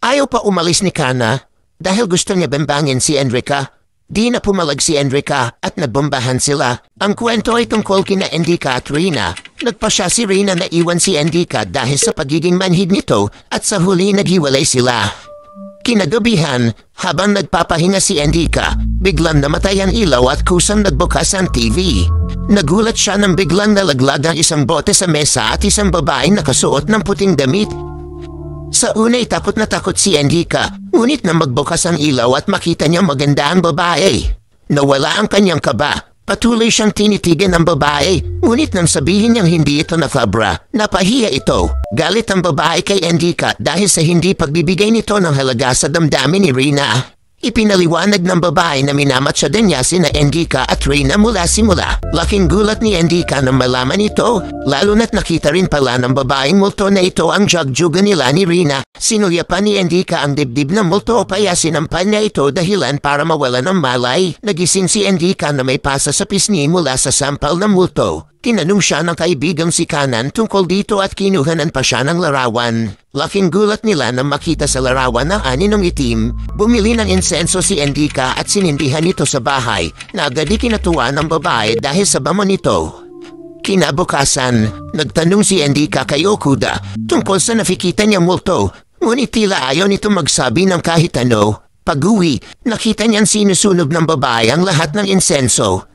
Ayaw pa umalis ni Kana dahil gusto niya bembangin si Enrica. Di na pumalag si Enrica at nabombahan sila. Ang kwento ay tungkol kina Enrica at Rina. Nagpasya si Rina na iwan si Enrica dahil sa pagiging manhid nito at sa huli naghiwalay sila. Kinagabihan, habang nagpapahinga si Enrica, biglang namatay ang ilaw at kusang nagbukas ang TV. Nagulat siya nang biglang nalaglag ang isang bote sa mesa at isang babaeng nakasuot ng puting damit. Sa unay takot na takot si Enrica, ngunit na magbukas ang ilaw at makita niya maganda ang babae. Nawala ang kanyang kaba. Patuloy siyang tinitigan ng babae, ngunit nang sabihin niyang hindi ito nakabra, napahiya ito. Galit ang babae kay Enrica dahil sa hindi pagbibigay nito ng halaga sa damdamin ni Rina. Ipinaliwanag ng babae na minamatsa din niya sina Enrica at Rina mula simula. Laking gulat ni Enrica nang malaman ito, lalo na't nakita rin pala ng babaeng multo na ito ang jagjugan nila ni Rina. Sinulyapan ni Enrica ang dibdib ng multo o kaya sinampal niya ito dahilan para mawala ng malay. Nagising si Enrica na may pasa sa pisngi mula sa sampal ng multo. Tinanong siya ng kaibigang si Kanan tungkol dito at kinuhanan pa siya ng larawan. Laking gulat nila nang makita sa larawan ng aninong itim. Bumili ng insenso si Enrica at sinindihan ito sa bahay na agad ikinatuwa ng babae dahil sa bango nito. Kinabukasan, nagtanong si Enrica kay Okuda tungkol sa nakikita niyang multo. Ngunit tila ayaw nito magsabi ng kahit ano. Pag-uwi, nakita niyang sinusunog ng babae ang lahat ng insenso.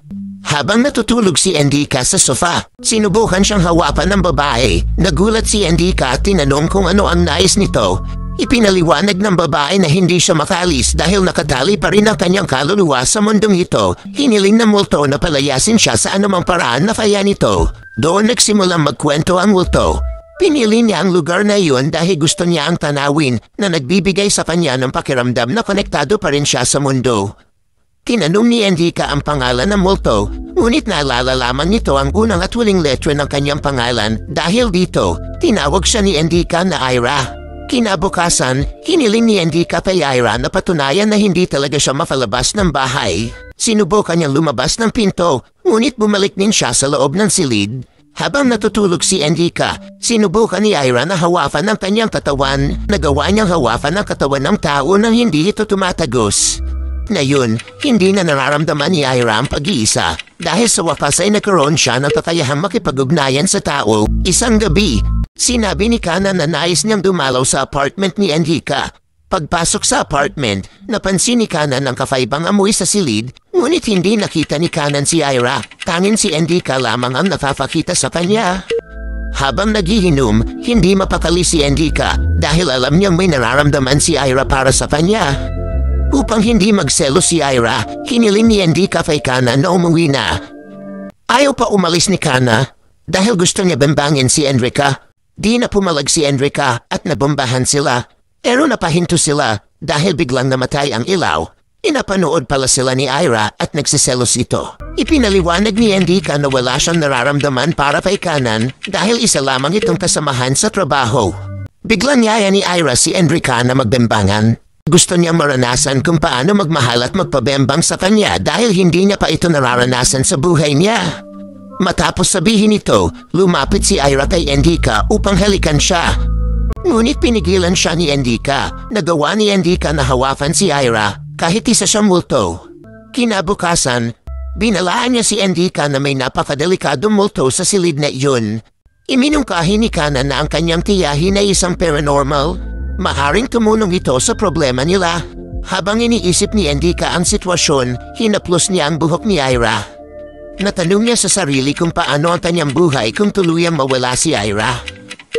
Habang natutulog si Enrica sa sofa, sinubukan siyang hawapan ng babae. Nagulat si Enrica at tinanong kung ano ang nais nito. Ipinaliwanag ng babae na hindi siya makalis dahil nakatali pa rin ang kanyang kaluluwa sa mundong ito. Hiniling ng multo na palayasin siya sa anumang paraan na kaya nito. Doon nagsimulang magkwento ang multo. Pinili niya ang lugar na iyon dahil gusto niya ang tanawin na nagbibigay sa kanya ng pakiramdam na konektado pa rin siya sa mundo. Tinanong ni Enrica ang pangalan ng multo, ngunit naalala lamang nito ang unang at huling letra ng kanyang pangalan. Dahil dito, tinawag siya ni Enrica na Ira. Kinabukasan, hiniling ni Enrica kay Ira na patunayan na hindi talaga siya mapalabas ng bahay. Sinubukan niyang lumabas ng pinto, ngunit bumalik din siya sa loob ng silid. Habang natutulog si Enrica, sinubukan ni Ira na hawakan ang kanyang katawan. Nagawa niyang hawakan ang katawan ng tao nang hindi ito tumatagos. Ngayon, hindi na nararamdaman ni Ira ang pag-iisa dahil sa wakas ay nagkaroon siya ng kakayahang makipag-ugnayan sa tao. Isang gabi, sinabi ni Kana na nais niyang dumalaw sa apartment ni Enrica. Pagpasok sa apartment, napansin ni Kana ng kafaibang amoy sa silid, ngunit hindi nakita ni Kanan si Ira. Tanging si Enrica lamang ang napapakita sa kanya. Habang naghihinom, hindi mapakali si Enrica dahil alam niyang may nararamdaman si Ira para sa kanya. Upang hindi magselo si Ira, hiniling ni Enrica kay Kana na umuwi na. Ayaw pa umalis ni Kana dahil gusto niya bembangin si Enrica. Di na pumalag si Enrica at nabombahan sila. Pero napahinto sila dahil biglang namatay ang ilaw. Inapanood pala sila ni Ira at nagsiselos ito. Ipinaliwanag ni Enrica na wala siyang nararamdaman para kay Kanan dahil isa lamang itong kasamahan sa trabaho. Biglang niyaya ni Ira si Enrica na magbembangan. Gusto niya maranasan kung paano magmahal at magpabembang sa kanya dahil hindi niya pa ito nararanasan sa buhay niya. Matapos sabihin ito, lumapit si Ira kay Enrica upang halikan siya. Ngunit pinigilan siya ni Enrica. Nagawa ni Enrica na hawakan si Ira kahit isa siyang multo. Kinabukasan, binalaan niya si Enrica na may napakadelikadong multo sa silid na iyon. Iminungkahi ni Kana na ang kanyang tiyahin ay isang paranormal. Maharing tumulong ito sa problema nila. Habang iniisip ni Enrica ang sitwasyon, hinaplos niya ang buhok ni Ira. Natanong niya sa sarili kung paano ang kanyang buhay kung tuluyang mawala si Ira.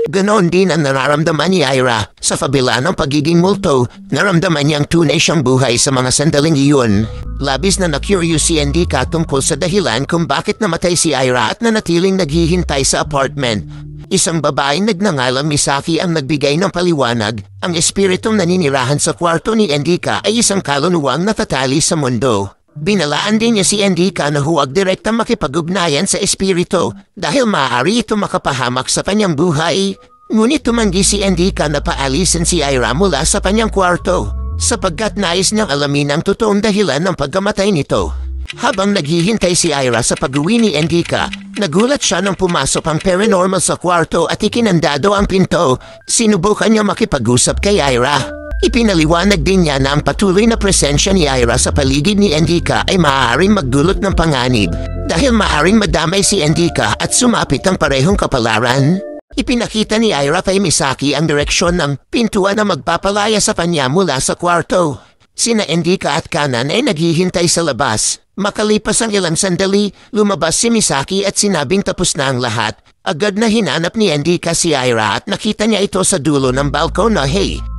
Ganon din ang nararamdaman ni Ira. Sa kabila ng pagiging multo, naramdaman niyang tunay siyang buhay sa mga sandaling iyon. Labis na na-curious si Enrica tungkol sa dahilan kung bakit namatay si Ira at nanatiling naghihintay sa apartment. Isang babaeng nagngangalang Misaki ang nagbigay ng paliwanag. Ang espiritong naninirahan sa kwarto ni Enrica ay isang kaluluwang natatali sa mundo. Binalaan din niya si Enrica na huwag direktang makipag-ugnayan sa espiritu dahil maaari ito makapahamak sa kanyang buhay. Ngunit tumanggi si Enrica na paalisin si Ira mula sa kanyang kwarto sapagkat nais niyang alamin ang totoong dahilan ng pagkamatay nito. Habang naghihintay si Ira sa pag-uwi ni Enrica, nagulat siya nang pumasok ang paranormal sa kwarto at ikinandado ang pinto. Sinubukan niya makipag-usap kay Ira. Ipinaliwanag din niya na ang patuloy na presensya ni Ira sa paligid ni Enrica ay maaaring magdulot ng panganib dahil maaaring madamay si Enrica at sumapit ang parehong kapalaran. Ipinakita ni Ira kay Misaki ang direksyon ng pintuan na magpapalaya sa kanya mula sa kwarto. Sina Enrica at Kanan ay naghihintay sa labas. Makalipas ang ilang sandali, lumabas si Misaki at sinabing tapos na ang lahat. Agad na hinanap ni Enrica si Ira at nakita niya ito sa dulo ng balkon na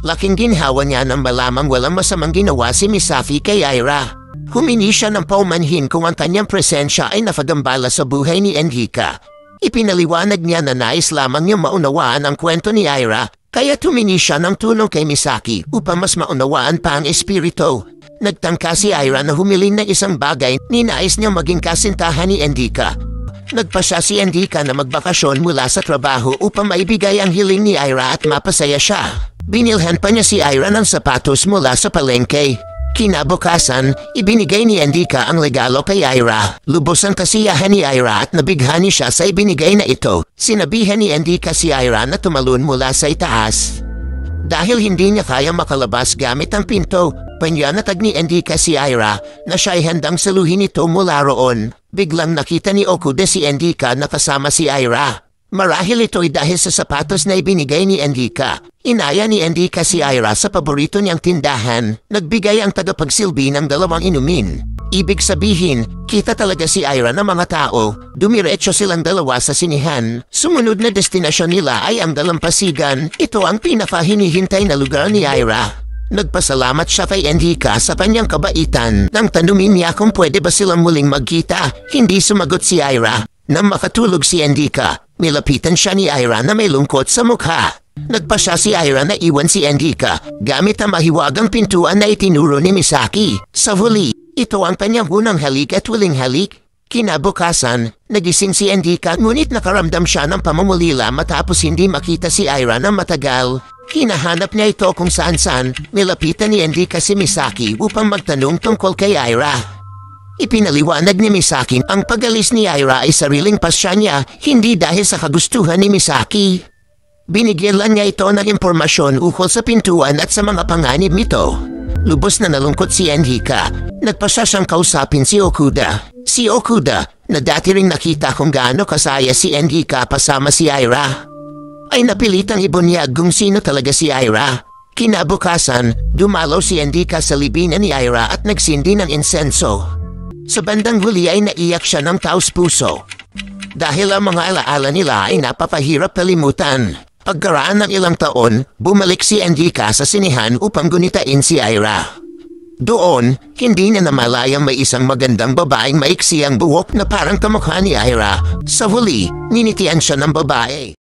laking ginhawa niya nang malamang walang masamang ginawa si Misaki kay Ira. Humingi siya ng paumanhin kung ang kanyang presensya ay nafagambala sa buhay ni Enrica. Ipinaliwanag niya na nais lamang niyang maunawaan ang kwento ni Ira, kaya humingi siya ng tulong kay Misaki upang mas maunawaan pa ang espiritu. Nagtangka si Ira na humiling ng isang bagay ni nais niyang maging kasintahan ni Enrica. Nagpasya si Enrica na magbakasyon mula sa trabaho upang maibigay ang hiling ni Ira at mapasaya siya. Binilhan pa niya si Ira ng sapatos mula sa palengke. Kinabukasan, ibinigay ni Enrica ang regalo kay Ira. Lubos ang kasiyahan ni Ira at nabighani siya sa ibinigay na ito. Sinabihan ni Enrica si Ira na tumalon mula sa itaas. Dahil hindi niya kaya makalabas gamit ang pinto, panyanatag ni Enrica si Ira na siya ay handang saluhin ito mula roon. Biglang nakita ni Okuda si Enrica na kasama si Ira. Marahil ito'y dahil sa sapatos na ibinigay ni Enrica. Inaya ni Enrica si Ira sa paborito niyang tindahan. Nagbigay ang tagapagsilbi ng 2 inumin. Ibig sabihin, kita talaga si Ira ng mga tao. Dumiretso silang 2 sa sinihan. Sumunod na destinasyon nila ay ang dalampasigan. Ito ang pinakahinihintay na lugar ni Ira. Nagpasalamat siya kay Enrica sa kanyang kabaitan. Nang tanungin niya kung pwede ba silang muling magkita, hindi sumagot si Ira. Nang makatulog si Enrica, nilapitan siya ni Ira na may lungkot sa mukha. Nagpasya si Ira na iwan si Enrica gamit ang mahiwagang pintuan na itinuro ni Misaki. Sa huli, ito ang kanyang unang halik at huling halik. Kinabukasan, nagising si Enrica ngunit nakaramdam siya ng pamumulila matapos hindi makita si Ira ng matagal. Hinahanap niya ito kung saan-saan. Nilapitan ni Enrica si Misaki upang magtanong tungkol kay Ira. Ipinaliwanag ni Misaki ang pag-alis ni Ira ay sariling pasya niya, hindi dahil sa kagustuhan ni Misaki. Binigyan lang niya ito ng impormasyon ukol sa pintuan at sa mga panganib nito. Lubos na nalungkot si Enrica. Nagpasya siyang kausapin si Okuda. Si Okuda, na dati ring nakita kung gaano kasaya si Enrica kasama si Ira, ay napilitang ibunyag kung sino talaga si Ira. Kinabukasan, dumalaw si Enrica sa libingan ni Ira at nagsindi ng insenso. Sa bandang huli ay naiyak siya ng taos-puso. Dahil ang mga alaala nila ay napapahirap kalimutan. Pagkaraan ng ilang taon, bumalik si Enrica sa sinihan upang gunitain si Ira. Doon, hindi niya namalayang may isang magandang babaeng maiksi ang buhok na parang kamukha ni Ira. Sa huli, ninitian siya ng babae.